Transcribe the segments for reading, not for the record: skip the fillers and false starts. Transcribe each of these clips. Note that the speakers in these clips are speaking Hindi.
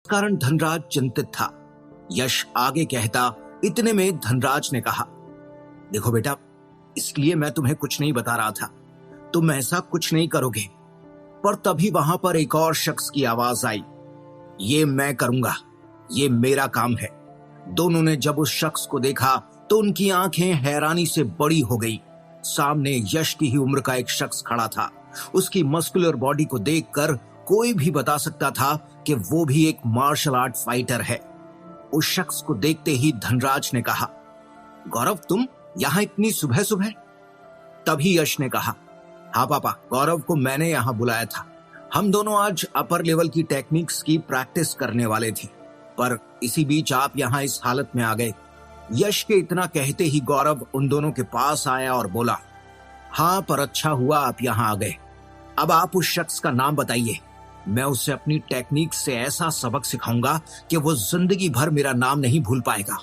कारण धनराज चिंतित था। यश आगे कहता, इतने में धनराज ने कहा, देखो बेटा, इसलिए मैं तुम्हें कुछ नहीं बता रहा था, तुम ऐसा कुछ नहीं करोगे। पर तभी वहां पर एक और शख्स की आवाज आई, ये मैं करूंगा, ये मेरा काम है। दोनों ने जब उस शख्स को देखा तो उनकी आंखें हैरानी से बड़ी हो गई। सामने यश की ही उम्र का एक शख्स खड़ा था। उसकी मस्कुलर बॉडी को देखकर कोई भी बता सकता था कि वो भी एक मार्शल आर्ट फाइटर है। उस शख्स को देखते ही धनराज ने कहा, गौरव, तुम यहां इतनी सुबह सुबह? तभी यश ने कहा, हाँ पापा, गौरव को मैंने यहां बुलाया था। हम दोनों आज अपर लेवल की टेक्निक्स की प्रैक्टिस करने वाले थे, पर इसी बीच आप यहां इस हालत में आ गए। यश के इतना कहते ही गौरव उन दोनों के पास आया और बोला, हाँ, पर अच्छा हुआ आप यहां आ गए। अब आप उस शख्स का नाम बताइए, मैं उसे अपनी टेक्निक से ऐसा सबक सिखाऊंगा कि वो जिंदगी भर मेरा नाम नहीं भूल पाएगा।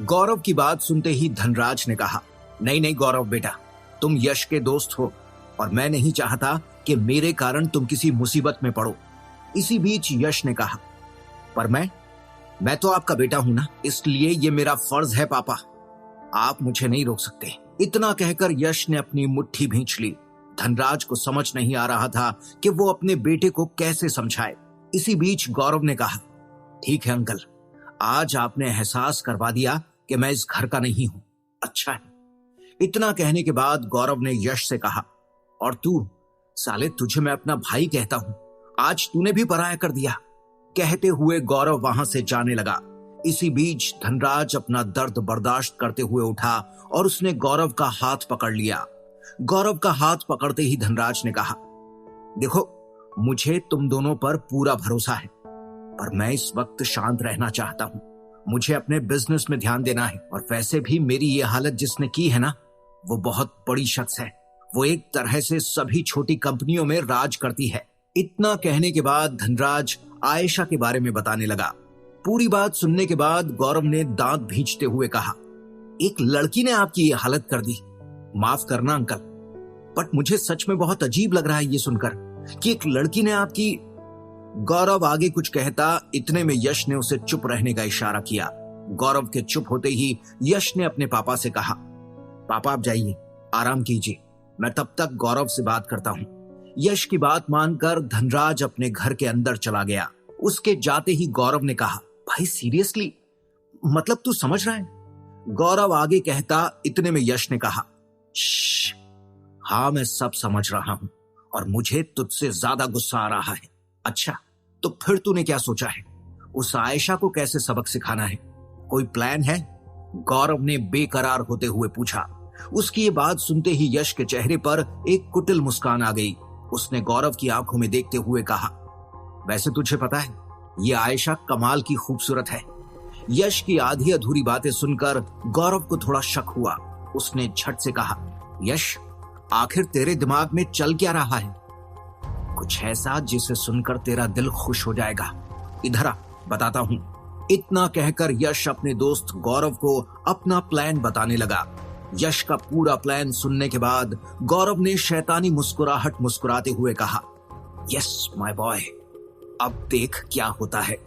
गौरव की बात सुनते ही धनराज ने कहा, नहीं नहीं गौरव बेटा, तुम यश के दोस्त हो और मैं नहीं चाहता कि मेरे कारण तुम किसी मुसीबत में पड़ो। इसी बीच यश ने कहा, पर मैं तो आपका बेटा हूं ना, इसलिए ये मेरा फर्ज है पापा, आप मुझे नहीं रोक सकते। इतना कहकर यश ने अपनी मुट्ठी भींच ली। धनराज को समझ नहीं आ रहा था कि वो अपने बेटे को कैसे समझाए। इसी बीच गौरव ने कहा, ठीक है अंकल, आज आपने एहसास करवा दिया कि मैं इस घर का नहीं हूं, अच्छा है। इतना कहने के बाद गौरव ने यश से कहा, और तू साले, तुझे मैं अपना भाई कहता हूं, आज तूने भी पराया कर दिया। कहते हुए गौरव वहां से जाने लगा। इसी बीच धनराज अपना दर्द बर्दाश्त करते हुए उठा और उसने गौरव का हाथ पकड़ लिया। गौरव का हाथ पकड़ते ही धनराज ने कहा, देखो, मुझे तुम दोनों पर पूरा भरोसा है, पर मैं इस वक्त शांत रहना चाहता हूं। मुझे अपने बिजनेस में ध्यान देना है, और वैसे भी मेरी ये हालत जिसने की है ना, वो बहुत बड़ी शख्स है। वो एक तरह से सभी छोटी कंपनियों में राज करती है। इतना कहने के बाद धनराज आयशा के बारे में बताने लगा। पूरी बात सुनने के बाद गौरव ने दांत भींचते हुए कहा, एक लड़की ने आपकी ये हालत कर दी। माफ करना अंकल, बट मुझे सच में बहुत अजीब लग रहा है ये सुनकर कि एक लड़की ने आपकी। गौरव आगे कुछ कहता, इतने में यश ने उसे चुप रहने का इशारा किया। गौरव के चुप होते ही यश ने अपने पापा से कहा, पापा आप जाइए, आराम कीजिए, मैं तब तक गौरव से बात करता हूं। यश की बात मानकर धनराज अपने घर के अंदर चला गया। उसके जाते ही गौरव ने कहा, भाई सीरियसली, मतलब तू समझ रहा है? गौरव आगे कहता, इतने में यश ने कहा, हाँ मैं सब समझ रहा हूं और मुझे तुझसे ज्यादा गुस्सा आ रहा है। अच्छा, तो फिर तूने क्या सोचा है? उस आयशा को कैसे सबक सिखाना है? कोई प्लान है? गौरव ने बेकरार होते हुए पूछा। उसकी ये बात सुनते ही यश के चेहरे पर एक कुटिल मुस्कान आ गई। उसने गौरव की आंखों में देखते हुए कहा, वैसे तुझे पता है, ये आयशा कमाल की खूबसूरत है। यश की आधी अधूरी बातें सुनकर गौरव को थोड़ा शक हुआ। उसने झट से कहा, यश, आखिर तेरे दिमाग में चल क्या रहा है? कुछ ऐसा जिसे सुनकर तेरा दिल खुश हो जाएगा। इधर आ, बताता हूं। इतना कहकर यश अपने दोस्त गौरव को अपना प्लान बताने लगा। यश का पूरा प्लान सुनने के बाद गौरव ने शैतानी मुस्कुराहट मुस्कुराते हुए कहा, यस माय बॉय, अब देख क्या होता है।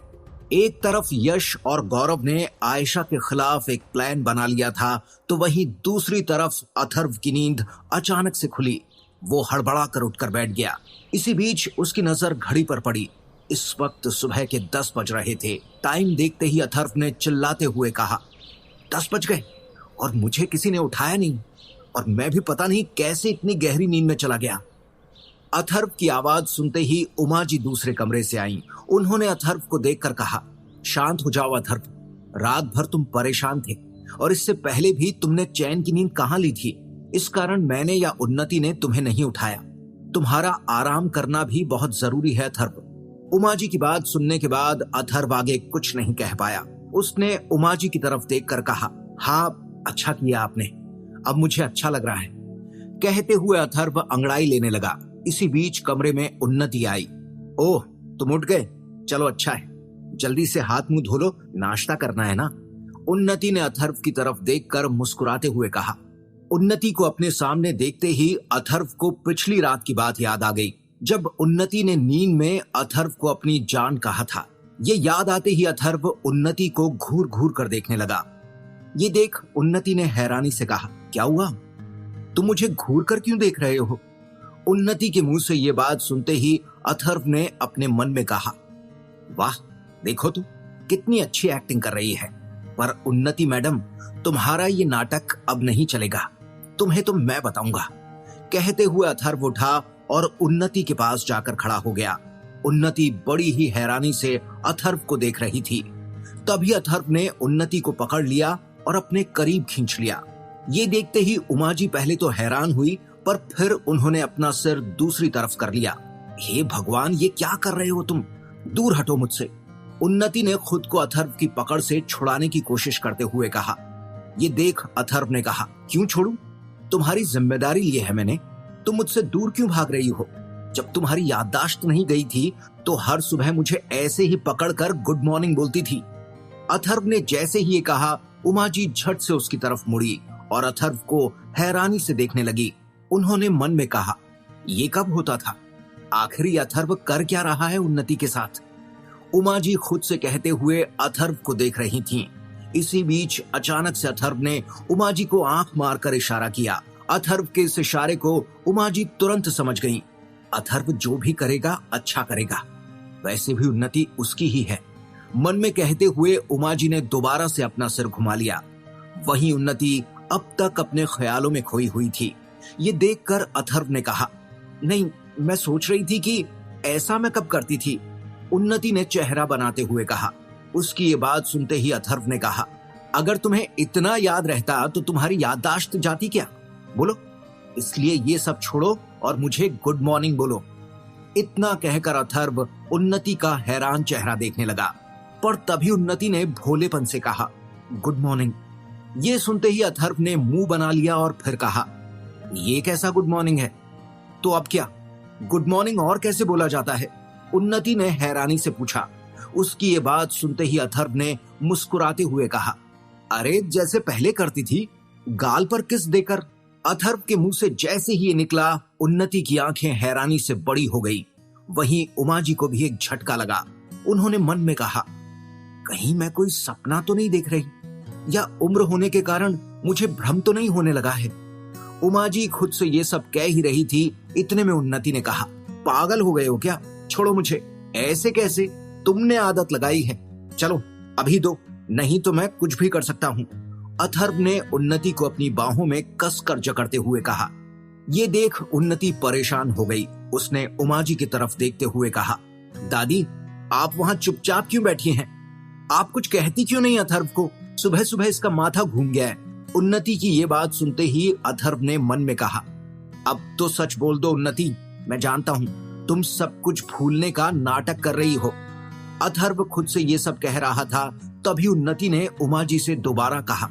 एक तरफ यश और गौरव ने आयशा के खिलाफ एक प्लान बना लिया था, तो वहीं दूसरी तरफ अथर्व की नींद अचानक से खुली। वो हड़बड़ा कर उठकर बैठ गया। इसी बीच उसकी नजर घड़ी पर पड़ी। इस वक्त सुबह के 10 बज रहे थे। टाइम देखते ही अथर्व ने चिल्लाते हुए कहा, 10 बज गए और मुझे किसी ने उठाया नहीं, और मैं भी पता नहीं कैसे इतनी गहरी नींद में चला गया। अथर्व की आवाज सुनते ही उमा जी दूसरे कमरे से आईं। उन्होंने अथर्व को देखकर कहा, शांत हो जाओ अथर्व, रात भर तुम परेशान थे और इससे पहले भी तुमने चैन की नींद कहां ली थी। इस कारण मैंने या उन्नति ने तुम्हें नहीं उठाया। तुम्हारा आराम करना भी बहुत जरूरी है अथर्व। उमा जी की बात सुनने के बाद अथर्व आगे कुछ नहीं कह पाया। उसने उमा जी की तरफ देखकर कहा, हाँ अच्छा किया आपने, अब मुझे अच्छा लग रहा है। कहते हुए अथर्व अंगड़ाई लेने लगा। इसी बीच कमरे में उन्नति आई। ओह, तुम उठ गए, चलो अच्छा है, जल्दी से हाथ मुंह धो लो, नाश्ता करना है ना। उन्नति ने अथर्व की तरफ देखकर मुस्कुराते हुए कहा। उन्नति को अपने सामने देखते ही अथर्व को पिछली रात की बात याद आ गई, जब उन्नति ने नींद में अथर्व को अपनी जान कहा था। ये याद आते ही अथर्व उन्नति को घूर घूर कर देखने लगा। ये देख उन्नति ने हैरानी से कहा, क्या हुआ? तुम मुझे घूर कर क्यों देख रहे हो? उन्नति के मुंह से ये बात सुनते ही अथर्व ने अपने मन में कहा, वाह, देखो तो कितनी अच्छी एक्टिंग कर रही है। पर उन्नति मैडम, तुम्हारा ये नाटक अब नहीं चलेगा, तुम्हें तो मैं बताऊंगा। कहते हुए अथर्व उठा और उन्नति के पास जाकर खड़ा हो गया। उन्नति बड़ी ही हैरानी से अथर्व को देख रही थी। तभी अथर्व ने उन्नति को पकड़ लिया और अपने करीब खींच लिया। ये देखते ही उमा जी पहले तो हैरान हुई, पर फिर उन्होंने अपना सिर दूसरी तरफ कर लिया। हे भगवान, ये क्या कर रहे हो तुम? दूर हटो मुझसे। उन्नति ने खुद को अथर्व की पकड़ से छुड़ाने की कोशिश करते हुए कहा। ये देख अथर्व ने कहा, क्यों छोड़ूं? तुम्हारी जिम्मेदारी ली है मैंने, तुम मुझसे दूर क्यों भाग रही हो? जब तुम्हारी याददाश्त नहीं गई थी तो हर सुबह मुझे ऐसे ही पकड़कर गुड मॉर्निंग बोलती थी। अथर्व ने जैसे ही ये कहा, उमा जी झट से उसकी तरफ मुड़ी और अथर्व को हैरानी से देखने लगी। उन्होंने मन में कहा, ये कब होता था? आखिर ये अथर्व कर क्या रहा है उन्नति के साथ? उमा जी खुद से कहते हुए अथर्व को देख रही थीं। इसी बीच अचानक से अथर्व ने उमा जी को आंख मारकर इशारा किया। अथर्व के इस इशारे को उमा जी तुरंत समझ गईं। अथर्व जो भी करेगा अच्छा करेगा, वैसे भी उन्नति उसकी ही है। मन में कहते हुए उमा जी ने दोबारा से अपना सिर घुमा लिया। वहीं उन्नति अब तक अपने ख्यालों में खोई हुई थी। ये देखकर अथर्व ने कहा, नहीं, मैं सोच रही थी कि ऐसा मैं कब करती थी। उन्नति ने चेहरा बनाते हुए कहा। उसकी ये बात सुनते ही अथर्व ने कहा, अगर तुम्हें इतना याद रहता तो तुम्हारी याददाश्त जाती क्या? बोलो। इसलिए ये सब छोड़ो और मुझे गुड मॉर्निंग बोलो। इतना कहकर अथर्व उन्नति का हैरान चेहरा देखने लगा, पर तभी उन्नति ने भोलेपन से कहा, गुड मॉर्निंग। ये सुनते ही अथर्व ने मुंह बना लिया और फिर कहा, ये कैसा गुड मॉर्निंग है? तो अब क्या, गुड मॉर्निंग और कैसे बोला जाता है? उन्नति ने हैरानी से पूछा। उसकी ये बात सुनते ही अथर्व ने मुस्कुराते हुए कहा, अरे जैसे पहले करती थी, गाल पर किस देकर। अथर्व के मुंह से जैसे ही ये निकला, उन्नति की आंखें हैरानी से बड़ी हो गई। वहीं उमा जी को भी एक झटका लगा। उन्होंने मन में कहा, कहीं मैं कोई सपना तो नहीं देख रही, या उम्र होने के कारण मुझे भ्रम तो नहीं होने लगा है। उमा जी खुद से ये सब कह ही रही थी, इतने में उन्नति ने कहा, पागल हो गए हो क्या? छोड़ो मुझे। ऐसे कैसे? तुमने आदत लगाई है। चलो अभी दो, नहीं तो मैं कुछ भी कर सकता हूँ। अथर्व ने उन्नति को अपनी बाहों में कसकर जकड़ते हुए कहा। ये देख उन्नति परेशान हो गई। उसने उमा जी की तरफ देखते हुए कहा, दादी, आप वहां चुपचाप क्यों बैठी हैं? आप कुछ कहती क्यों नहीं अथर्व को? सुबह सुबह इसका माथा घूम गया है। उन्नति की ये बात सुनते ही अथर्व ने मन में कहा, अब तो सच बोल दो उन्नति, मैं जानता हूँ तुम सब कुछ भूलने का नाटक कर रही हो। अथर्व खुद से ये सब कह रहा था, तभी उन्नति ने उमा जी से दोबारा कहा,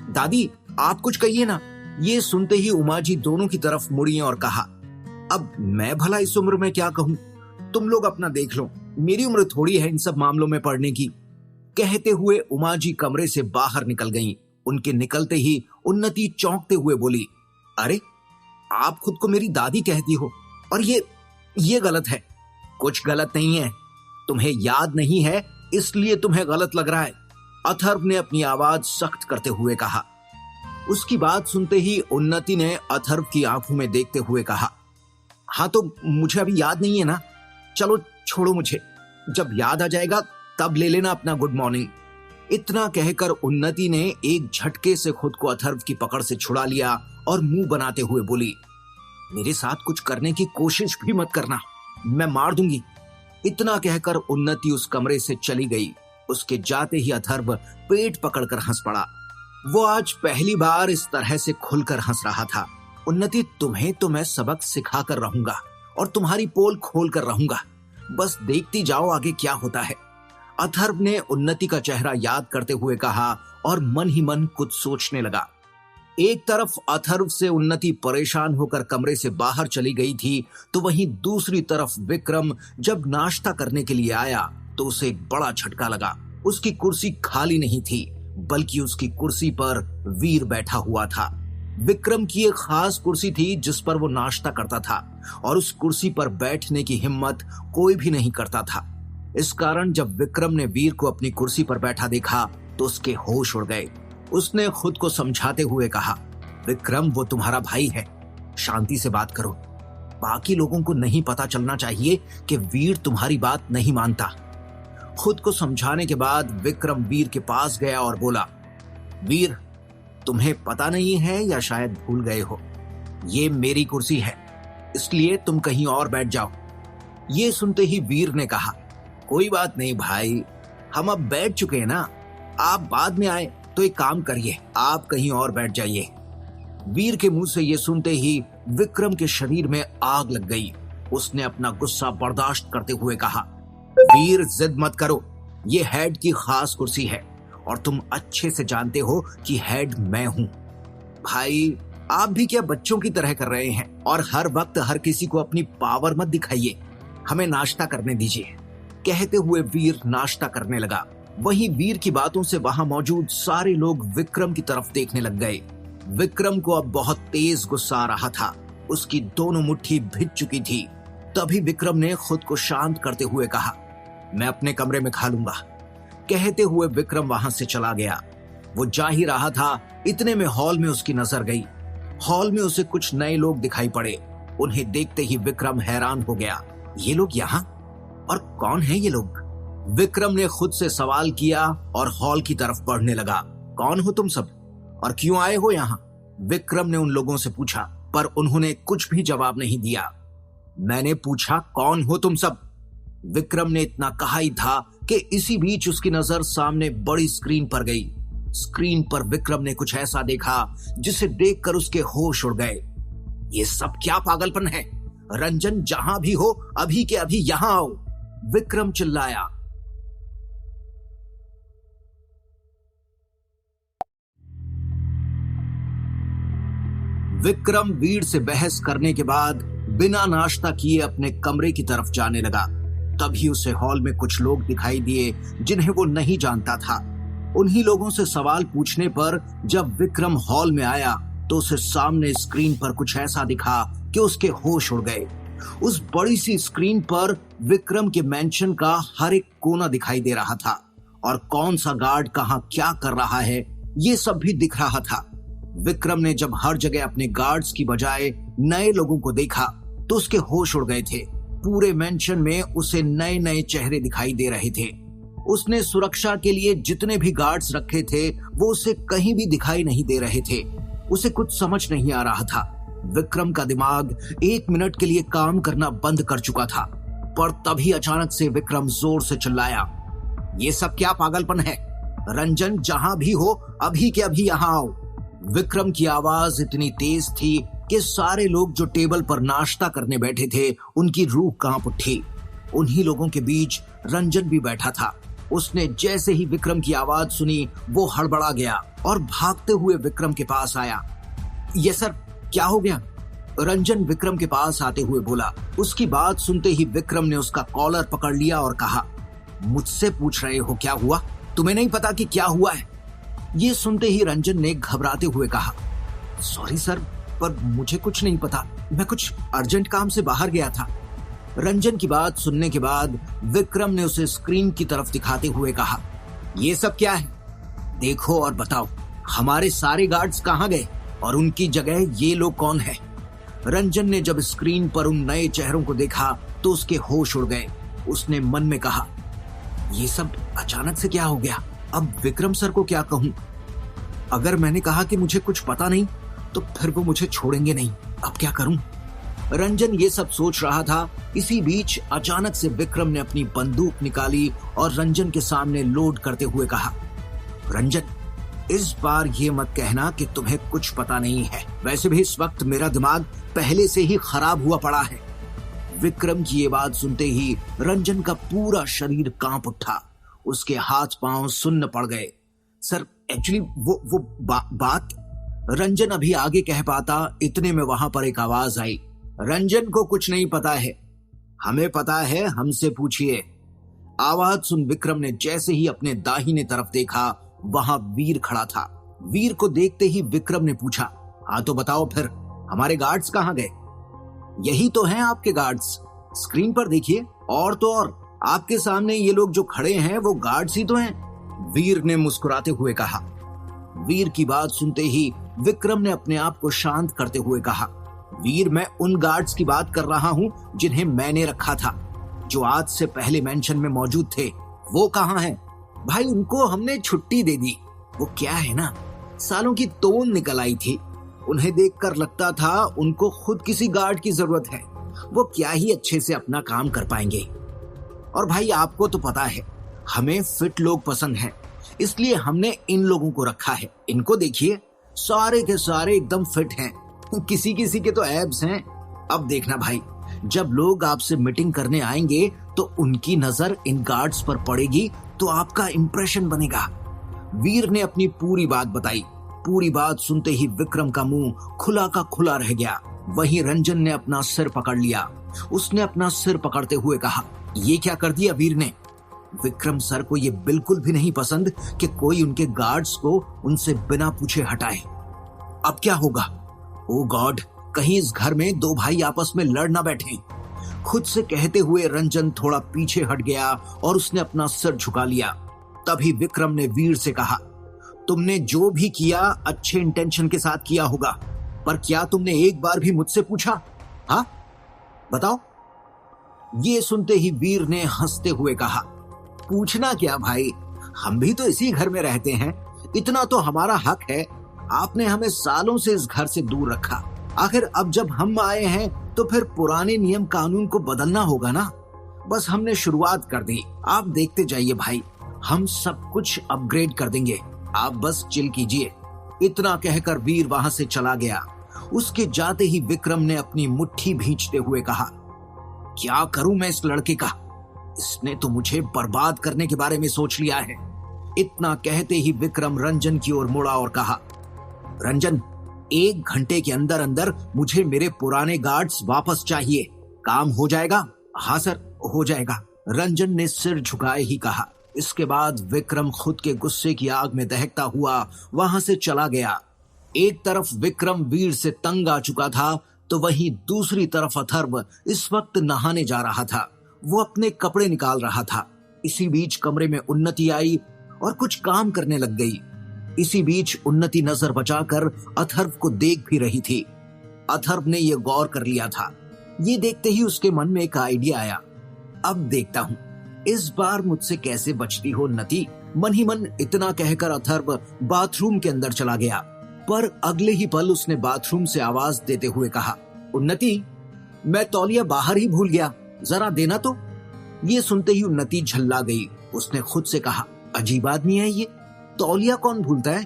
दादी आप कुछ कहिए ना। ये सुनते ही उमा जी दोनों की तरफ मुड़ी और कहा, अब मैं भला इस उम्र में क्या कहूँ? तुम लोग अपना देख लो, मेरी उम्र थोड़ी है इन सब मामलों में पड़ने की। कहते हुए उमा जी कमरे से बाहर निकल गईं। उनके निकलते ही उन्नति चौंकते हुए बोली, अरे आप खुद को मेरी दादी कहती हो, और ये गलत है। कुछ गलत नहीं है, तुम्हें याद नहीं है इसलिए तुम्हें गलत लग रहा है। अथर्व ने अपनी आवाज सख्त करते हुए कहा। उसकी बात सुनते ही उन्नति ने अथर्व की आंखों में देखते हुए कहा, हाँ तो मुझे अभी याद नहीं है ना, चलो छोड़ो मुझे, जब याद आ जाएगा तब ले लेना अपना गुड मॉर्निंग। इतना कहकर उन्नति ने एक झटके से खुद को अथर्व की पकड़ से छुड़ा लिया और मुंह बनाते हुए बोली, मेरे साथ कुछ करने की कोशिश भी मत करना, मैं मार दूंगी। इतना कहकर उन्नति उस कमरे से चली गई। उसके जाते ही अथर्व पेट पकड़कर हंस पड़ा। वो आज पहली बार इस तरह से खुलकर हंस रहा था। उन्नति, तुम्हें तो मैं सबक सिखा कर रहूंगा और तुम्हारी पोल खोल कर रहूंगा, बस देखती जाओ आगे क्या होता है। अथर्व ने उन्नति का चेहरा याद करते हुए कहा और मन ही मन कुछ सोचने लगा। एक तरफ अथर्व से उन्नति परेशान होकर कमरे से बाहर चली गई थी, तो वहीं दूसरी तरफ विक्रम जब नाश्ता करने के लिए आया तो उसे एक बड़ा झटका लगा। उसकी कुर्सी खाली नहीं थी, बल्कि उसकी कुर्सी पर वीर बैठा हुआ था। विक्रम की एक खास कुर्सी थी जिस पर वो नाश्ता करता था, और उस कुर्सी पर बैठने की हिम्मत कोई भी नहीं करता था। इस कारण जब विक्रम ने वीर को अपनी कुर्सी पर बैठा देखा तो उसके होश उड़ गए। उसने खुद को समझाते हुए कहा, विक्रम वो तुम्हारा भाई है, शांति से बात करो। बाकी लोगों को नहीं पता चलना चाहिए कि वीर तुम्हारी बात नहीं मानता। खुद को समझाने के बाद विक्रम वीर के पास गया और बोला, वीर तुम्हें पता नहीं है या शायद भूल गए हो, ये मेरी कुर्सी है, इसलिए तुम कहीं और बैठ जाओ। ये सुनते ही वीर ने कहा, कोई बात नहीं भाई, हम अब बैठ चुके हैं ना, आप बाद में आए तो एक काम करिए, आप कहीं और बैठ जाइए। वीर के मुंह से ये सुनते ही विक्रम के शरीर में आग लग गई। उसने अपना गुस्सा बर्दाश्त करते हुए कहा, वीर जिद मत करो, ये हेड की खास कुर्सी है और तुम अच्छे से जानते हो कि हेड मैं हूं। भाई आप भी क्या बच्चों की तरह कर रहे हैं और हर वक्त हर किसी को अपनी पावर मत दिखाइए, हमें नाश्ता करने दीजिए। कहते हुए वीर नाश्ता करने लगा। वहीं वीर की बातों से वहां मौजूद सारे लोग विक्रम की तरफ देखने लग गए। विक्रम को अब बहुत तेज गुस्सा आ रहा था, उसकी दोनों मुट्ठी भिज चुकी थी। तभी विक्रम ने खुद को शांत करते हुए कहा, मैं अपने कमरे में खा लूंगा। कहते हुए विक्रम वहां से चला गया। वो जा ही रहा था, इतने में हॉल में उसकी नजर गई। हॉल में उसे कुछ नए लोग दिखाई पड़े। उन्हें देखते ही विक्रम हैरान हो गया, ये लोग यहाँ, और कौन है ये लोग? विक्रम ने खुद से सवाल किया और हॉल की तरफ बढ़ने लगा। कौन हो तुम सब और क्यों आए हो यहाँ? विक्रम ने उन लोगों से पूछा, पर उन्होंने कुछ भी जवाब नहीं दिया। मैंने पूछा, कौन हो तुम सब? विक्रम ने इतना कहा ही था कि इसी बीच उसकी नजर सामने बड़ी स्क्रीन पर गई। स्क्रीन पर विक्रम ने कुछ ऐसा देखा जिसे देखकर उसके होश उड़ गए। ये सब क्या पागलपन है? रंजन जहां भी हो अभी के अभी यहां आओ, विक्रम चिल्लाया। विक्रम वीर से बहस करने के बाद बिना नाश्ता किए अपने कमरे की तरफ जाने लगा। तभी उसे हॉल में कुछ लोग दिखाई दिए जिन्हें वो नहीं जानता था। उन्हीं लोगों से सवाल पूछने पर जब विक्रम हॉल में आया तो उसे सामने स्क्रीन पर कुछ ऐसा दिखा कि उसके होश उड़ गए। उस बड़ी सी स्क्रीन पर विक्रम के मेंशन का हर एक कोना दिखाई दे रहा था और कौन सा गार्ड कहां क्या कर रहा है ये सब भी दिख रहा था। विक्रम ने जब हर जगह अपने गार्ड्स की बजाय नए लोगों को देखा तो उसके होश उड़ गए थे। पूरे मेंशन में उसे नए नए चेहरे दिखाई दे रहे थे। उसने सुरक्षा के लिए जितने भी गार्ड्स रखे थे वो उसे कहीं भी दिखाई नहीं दे रहे थे। उसे कुछ समझ नहीं आ रहा था। विक्रम का दिमाग 1 मिनट के लिए काम करना बंद कर चुका था, पर तभी अचानक से विक्रम जोर से चिल्लाया, ये सब क्या पागलपन है? रंजन जहां भी हो अभी के अभी यहां आओ। विक्रम की आवाज इतनी तेज थी कि सारे लोग जो टेबल पर नाश्ता करने बैठे थे उनकी रूह कांप उठी। उन्हीं लोगों के बीच रंजन भी बैठा था। उसने जैसे ही विक्रम की आवाज सुनी वो हड़बड़ा गया और भागते हुए विक्रम के पास आया। ये सर क्या हो गया? रंजन विक्रम के पास आते हुए बोला। उसकी बात सुनते ही विक्रम ने उसका कॉलर पकड़ लिया और कहा, मुझसे पूछ रहे हो क्या हुआ? तुम्हें नहीं पता कि क्या हुआ है? ये सुनते ही रंजन ने घबराते हुए कहा, सॉरी सर, पर मुझे कुछ नहीं पता, मैं कुछ अर्जेंट काम से बाहर गया था। रंजन की बात सुनने के बाद विक्रम ने उसे स्क्रीन की तरफ दिखाते हुए कहा, ये सब क्या है? देखो और बताओ, हमारे सारे गार्ड्स कहाँ गए और उनकी जगह ये लोग कौन है? रंजन ने जब स्क्रीन पर उन नए चेहरों को देखा तो उसके होश उड़ गए। उसने मन में कहा, ये सब अचानक से क्या हो गया? अब विक्रम सर को क्या कहूं? अगर मैंने कहा कि मुझे कुछ पता नहीं तो फिर वो मुझे छोड़ेंगे नहीं। अब क्या करूं? रंजन ये सब सोच रहा था। इसी बीच अचानक से विक्रम ने अपनी बंदूक निकाली और रंजन के सामने लोड करते हुए कहा, रंजन, इस बार ये मत कहना कि तुम्हें कुछ पता नहीं है। वैसे भी इस वक्त मेरा दिमाग पहले से ही खराब हुआ पड़ा है। विक्रम की ये बात सुनते ही रंजन का पूरा शरीर कांप उठा। उसके हाथ पांव सुन्न पड़ गए। सर एक्चुअली वो बात रंजन अभी आगे कह पाता, इतने में वहां पर एक आवाज आई, रंजन को कुछ नहीं पता है, हमें पता है, हमसे पूछिए। आवाज सुन विक्रम ने जैसे ही अपने दाहिने तरफ देखा वहां वीर खड़ा था। वीर को देखते ही विक्रम ने पूछा, हाँ तो बताओ फिर, हमारे गार्ड्स कहाँ गए? यही तो हैं आपके गार्ड्स, स्क्रीन पर देखिए, और तो और आपके सामने ये लोग जो खड़े हैं वो गार्ड्स ही तो हैं। वीर ने मुस्कुराते हुए कहा। वीर की बात सुनते ही विक्रम ने अपने आप को शांत करते हुए कहा, वीर, मैं उन गार्ड्स की बात कर रहा हूं जिन्हें मैंने रखा था, जो आज से पहले मेंशन में मौजूद थे। वो कहां हैं? भाई, उनको हमने छुट्टी दे दी। वो क्या है ना, सालों की तोन निकल आई थी। उन्हें देखकर लगता था उनको खुद किसी गार्ड की जरूरत है। वो क्या ही अच्छे से अपना काम कर पाएंगे। और भाई, आपको तो पता है हमें फिट लोग पसंद हैं, इसलिए हमने इन लोगों को रखा है। इनको देखिए, सारे के सारे एकदम फिट हैं। किसी किसी के तो एब्स हैं। अब देखना भाई, जब लोग आपसे मीटिंग करने आएंगे तो उनकी नजर इन गार्ड्स पर पड़ेगी, तो आपका इंप्रेशन बनेगा। वीर ने अपनी पूरी बात बताई। पूरी बात सुनते ही विक्रम का मुंह खुला का खुला रह गया। वहीं रंजन ने अपना सिर पकड़ लिया। उसने अपना सिर पकड़ते हुए कहा, ये क्या कर दिया वीर ने? विक्रम सर को ये बिल्कुल भी नहीं पसंद कि कोई उनके गार्ड्स को उनसे बिना पूछे हटाए। अब क्या होगा? ओ गॉड, कहीं इस घर में दो भाई आपस में लड़ ना बैठे। खुद से कहते हुए रंजन थोड़ा पीछे हट गया और उसने अपना सिर झुका लिया। तभी विक्रम ने वीर से कहा, तुमने जो भी किया अच्छे इंटेंशन के साथ किया होगा, पर क्या तुमने एक बार भी मुझसे पूछा? हाँ, बताओ। ये सुनते ही वीर ने हंसते हुए कहा, पूछना क्या भाई, हम भी तो इसी घर में रहते हैं। इतना तो हमारा हक है। आपने हमें सालों से इस घर से दूर रखा। आखिर अब जब हम आए हैं तो फिर पुराने नियम कानून को बदलना होगा ना। बस हमने शुरुआत कर दी, आप देखते जाइए भाई, हम सब कुछ अपग्रेड कर देंगे। आप बस चिल कीजिए। इतना कहकर वीर वहां से चला गया। उसके जाते ही विक्रम ने अपनी मुट्ठी भींचते हुए कहा, क्या करूं मैं इस लड़के का? इसने तो मुझे बर्बाद करने के बारे में सोच लिया है। इतना कहते ही विक्रम रंजन की ओर मुड़ा और कहा, रंजन, 1 घंटे के अंदर अंदर मुझे मेरे पुराने गार्ड्स वापस चाहिए। काम हो जाएगा? हाँ सर, हो जाएगा, रंजन ने सिर झुकाए ही कहा। इसके बाद विक्रम खुद के गुस्से की आग में दहकता हुआ वहां से चला गया। एक तरफ विक्रम वीर से तंग आ चुका था, तो वहीं दूसरी तरफ अथर्व इस वक्त नहाने जा रहा था। वो अपने कपड़े निकाल रहा था। इसी बीच कमरे में उन्नति आई और कुछ काम करने लग गई। इसी बीच उन्नति नजर बचाकर अथर्व को देख भी रही थी। अथर्व ने यह गौर कर लिया था। ये देखते ही उसके मन में एक आइडिया आया। अब देखता हूं इस बार मुझसे कैसे बचती हो उन्नति। मन ही मन इतना कहकर अथर्व बाथरूम के अंदर चला गया। पर अगले ही पल उसने बाथरूम से आवाज देते हुए कहा, उन्नति, मैं तौलिया बाहर ही भूल गया, जरा देना तो। ये सुनते ही उन्नति झल्ला गई। उसने खुद से कहा, अजीब आदमी है ये, तौलिया कौन भूलता है?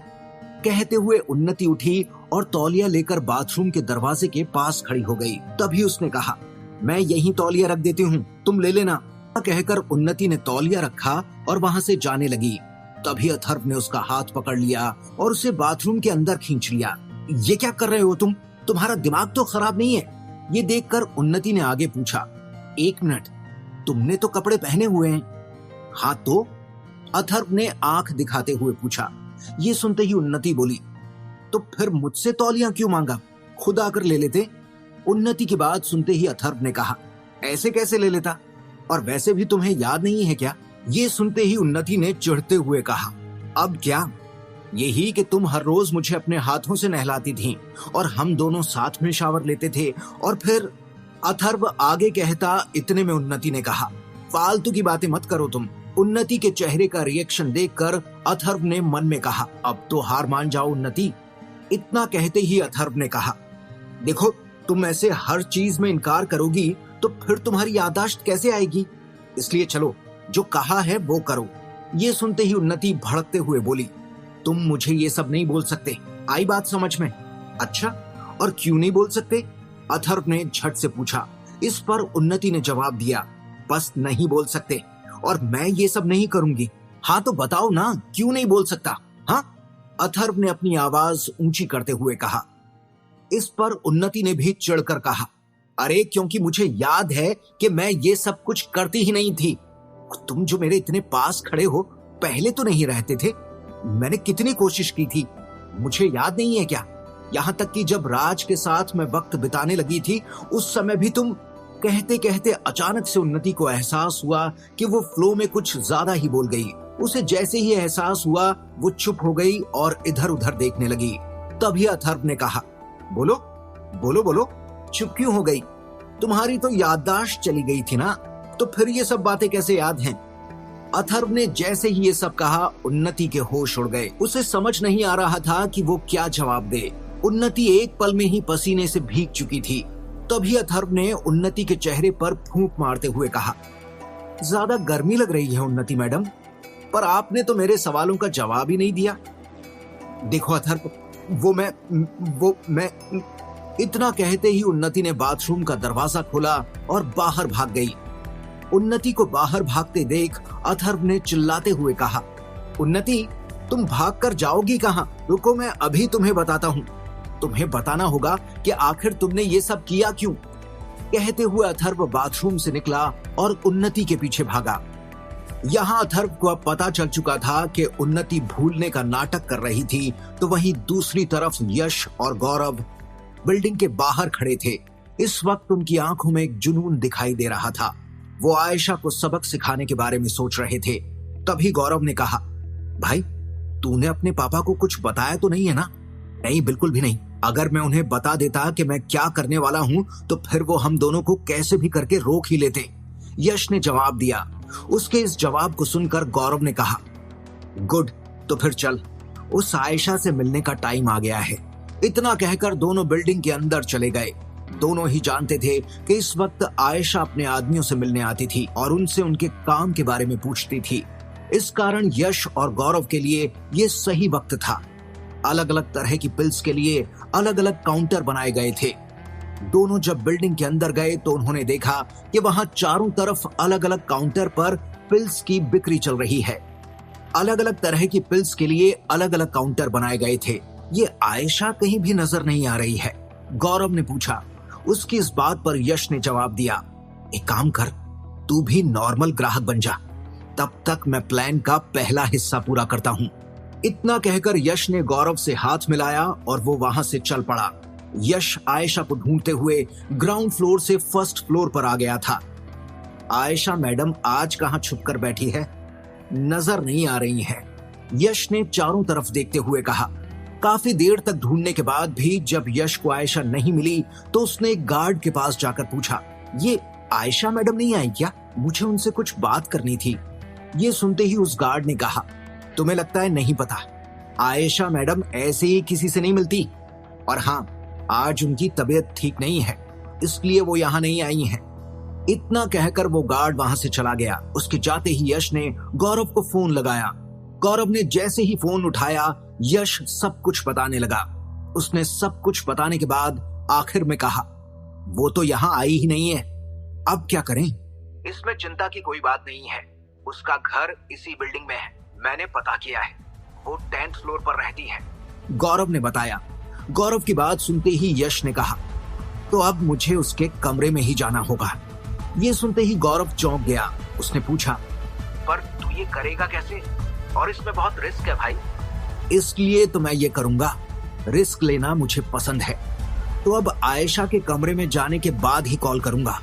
कहते हुए उन्नति उठी और तौलिया लेकर बाथरूम के दरवाजे के पास खड़ी हो गई। तभी उसने कहा, मैं यहीं तौलिया रख देती हूँ, तुम ले लेना। कहकर उन्नति ने तौलिया रखा और वहां से जाने लगी। तभी अथर्व ने उसका हाथ पकड़ लिया और उसे बाथरूम के अंदर खींच लिया। ये क्या कर रहे हो तुम? तुम्हारा दिमाग तो खराब नहीं है? ये देखकर उन्नति ने आगे पूछा, 1 मिनट, तुमने तो कपड़े पहने हुए हैं। हाँ तो? अथर्व ने आंख दिखाते हुए पूछा। ये सुनते ही उन्नति बोली, तो फिर मुझसे तौलिया क्यों मांगा? खुद आकर ले लेते। उन्नति की बात सुनते ही अथर्व ने कहा, ऐसे कैसे ले लेता? और वैसे भी तुम्हें याद नहीं है क्या? ये सुनते ही उन्नति ने चिढ़ते हुए कहा, अब क्या? यही कि तुम हर रोज मुझे अपने हाथों से नहलाती थी और हम दोनों साथ में शावर लेते थे। और फिर अथर्व आगे कहता, इतने में उन्नति ने कहा, फालतू की बातें मत करो तुम। उन्नति के चेहरे का रिएक्शन देखकर अथर्व ने मन में कहा, अब तो हार मान जाओ उन्नति। इतना कहते ही अथर्व ने कहा, देखो, तुम ऐसे हर चीज में इनकार करोगी तो फिर तुम्हारी याददाश्त कैसे आएगी? इसलिए चलो, जो कहा है वो करो। ये सुनते ही उन्नति भड़कते हुए बोली, तुम मुझे ये सब नहीं बोल सकते। आई बात समझ में? अच्छा, और क्यों नहीं बोल सकते? अथर्व ने झट से पूछा। इस पर उन्नति ने जवाब दिया, बस नहीं बोल सकते, और मैं ये सब नहीं करूंगी। हाँ तो बताओ ना, क्यों नहीं बोल सकता? हाँ? अथर्व ने अपनी आवाज ऊंची करते हुए कहा। इस पर उन्नति ने भी चिढ़कर कहा, अरे क्योंकि मुझे याद है कि मैं ये सब कुछ करती ही नहीं थी। तुम जो मेरे इतने पास खड़े हो, पहले तो नहीं रहते थे। मैंने कितनी कोशिश की थी, मुझे याद नहीं है क्या? यहाँ तक कि जब राज के साथ मैं वक्त बिताने लगी थी, उस समय भी तुम। कहते कहते अचानक से उन्नति को एहसास हुआ कि वो फ्लो में कुछ ज्यादा ही बोल गई। उसे जैसे ही एहसास हुआ वो चुप हो गई और इधर उधर देखने लगी। तभी अथर्व ने कहा, बोलो बोलो बोलो, चुप क्यों हो गई? तुम्हारी तो याददाश्त चली गई थी ना, तो फिर ये सब बातें कैसे याद हैं? अथर्व ने जैसे ही ये सब कहा उन्नति के होश उड़ गए। उसे समझ नहीं आ रहा था कि वो क्या जवाब दे। उन्नति एक पल में ही पसीने से भीग चुकी थी। तभी अथर्व ने उन्नति के चेहरे पर फूंक मारते हुए कहा, ज्यादा गर्मी लग रही है उन्नति मैडम, पर आपने तो मेरे सवालों का जवाब ही नहीं दिया। देखो अथर्व, वो मैं इतना कहते ही उन्नति ने बाथरूम का दरवाजा खोला और बाहर भाग गई। उन्नति को बाहर भागते देख अथर्व ने चिल्लाते हुए कहा, उन्नति तुम भागकर जाओगी कहां? रुको, मैं अभी तुम्हें बताता हूं। तुम्हें बताना होगा कि आखिर तुमने ये सब किया क्यों। कहते हुए अथर्व बाथरूम से निकला और उन्नति के पीछे भागा। यहाँ अथर्व को अब पता चल चुका था कि उन्नति भूलने का नाटक कर रही थी, तो वहीं दूसरी तरफ यश और गौरव बिल्डिंग के बाहर खड़े थे। इस वक्त उनकी आंखों में एक जुनून दिखाई दे रहा था। वो आयशा को सबक सिखाने के बारे में सोच रहे थे। तभी गौरव ने कहा, भाई तूने अपने पापा को कुछ बताया तो नहीं है ना? नहीं, बिल्कुल भी नहीं। अगर मैं उन्हें बता देता कि मैं क्या करने वाला हूं तो फिर वो हम दोनों को कैसे भी करके रोक ही लेते। यश ने जवाब दिया। उसके इस जवाब को सुनकर गौरव ने कहा, गुड, तो फिर चल, उस आयशा से मिलने का टाइम आ गया है। इतना कहकर दोनों बिल्डिंग के अंदर चले गए। दोनों ही जानते थे कि इस वक्त आयशा अपने आदमियों से मिलने आती थी और उनसे उनके काम के बारे में पूछती थी। इस कारण यश और गौरव के लिए ये सही वक्त था। अलग अलग तरह की पिल्स के लिए अलग अलग काउंटर बनाए गए थे। दोनों जब बिल्डिंग के अंदर गए तो उन्होंने देखा कि वहां चारों तरफ अलग अलग काउंटर पर पिल्स की बिक्री चल रही है। अलग अलग तरह की पिल्स के लिए अलग अलग काउंटर बनाए गए थे। ये आयशा कहीं भी नजर नहीं आ रही है, गौरव ने पूछा। उसकी इस बात पर यश ने जवाब दिया, एक काम कर, तू भी नॉर्मल ग्राहक बन जा, तब तक मैं प्लान का पहला हिस्सा पूरा करता हूं। इतना कहकर यश ने गौरव से हाथ मिलाया और वो वहां से चल पड़ा। यश आयशा को ढूंढते हुए ग्राउंड फ्लोर से फर्स्ट फ्लोर पर आ गया था। आयशा मैडम आज कहां छुपकर बैठी है? नजर नहीं आ रही है, यश ने चारों तरफ देखते हुए कहा। काफी देर तक ढूंढने के बाद भी जब यश को आयशा नहीं मिली तो उसने एक गार्ड के पास जाकर पूछा, ये आयशा मैडम नहीं आई क्या? मुझे उनसे कुछ बात करनी थी। ये सुनते ही उस गार्ड ने कहा, तुम्हें लगता है नहीं पता, आयशा मैडम ऐसे ही किसी से नहीं मिलती, और हाँ, आज उनकी तबीयत ठीक नहीं है, इसलिए वो यहाँ नहीं आई हैं। इतना कहकर वो गार्ड वहां से चला गया। उसके जाते ही यश ने गौरव को फोन लगाया। गौरव ने जैसे ही फोन उठाया, यश सब कुछ बताने लगा। उसने सब कुछ बताने के बाद आखिर में कहा, वो तो यहाँ आई ही नहीं है, अब क्या करें? इसमें चिंता की कोई बात नहीं है, उसका घर इसी बिल्डिंग में है, मैंने पता किया है, वो 10th फ्लोर पर रहती है, गौरव ने बताया। गौरव की बात सुनते ही यश ने कहा, तो अब मुझे उसके कमरे में ही जाना होगा। ये सुनते ही गौरव चौंक गया। उसने पूछा, पर तू ये करेगा कैसे? और इसमें बहुत रिस्क है भाई। इसलिए तो मैं ये करूंगा, रिस्क लेना मुझे पसंद है, तो अब आयशा के कमरे में जाने के बाद ही कॉल करूंगा।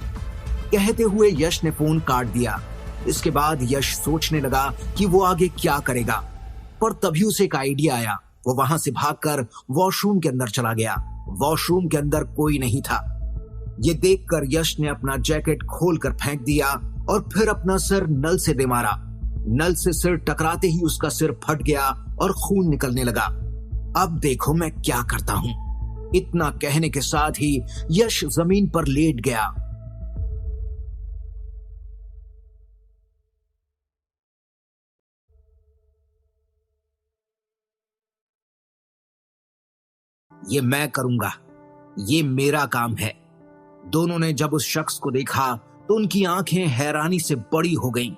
कहते हुए यश ने फोन काट दिया। इसके बाद यश सोचने लगा कि वो आगे क्या करेगा, पर तभी उसे एक आइडिया आया। वो वहां से भागकर वॉशरूम के अंदर चला गया। वॉशरूम के अंदर कोई नहीं था। ये देखकर यश ने अपना जैकेट खोलकर फेंक दिया और फिर अपना सिर नल से दे मारा। नल से सिर टकराते ही उसका सिर फट गया और खून निकलने लगा। अब देखो मैं क्या करता हूं। इतना कहने के साथ ही यश जमीन पर लेट गया। ये मैं करूंगा, ये मेरा काम है। दोनों ने जब उस शख्स को देखा तो उनकी आंखें हैरानी से बड़ी हो गईं।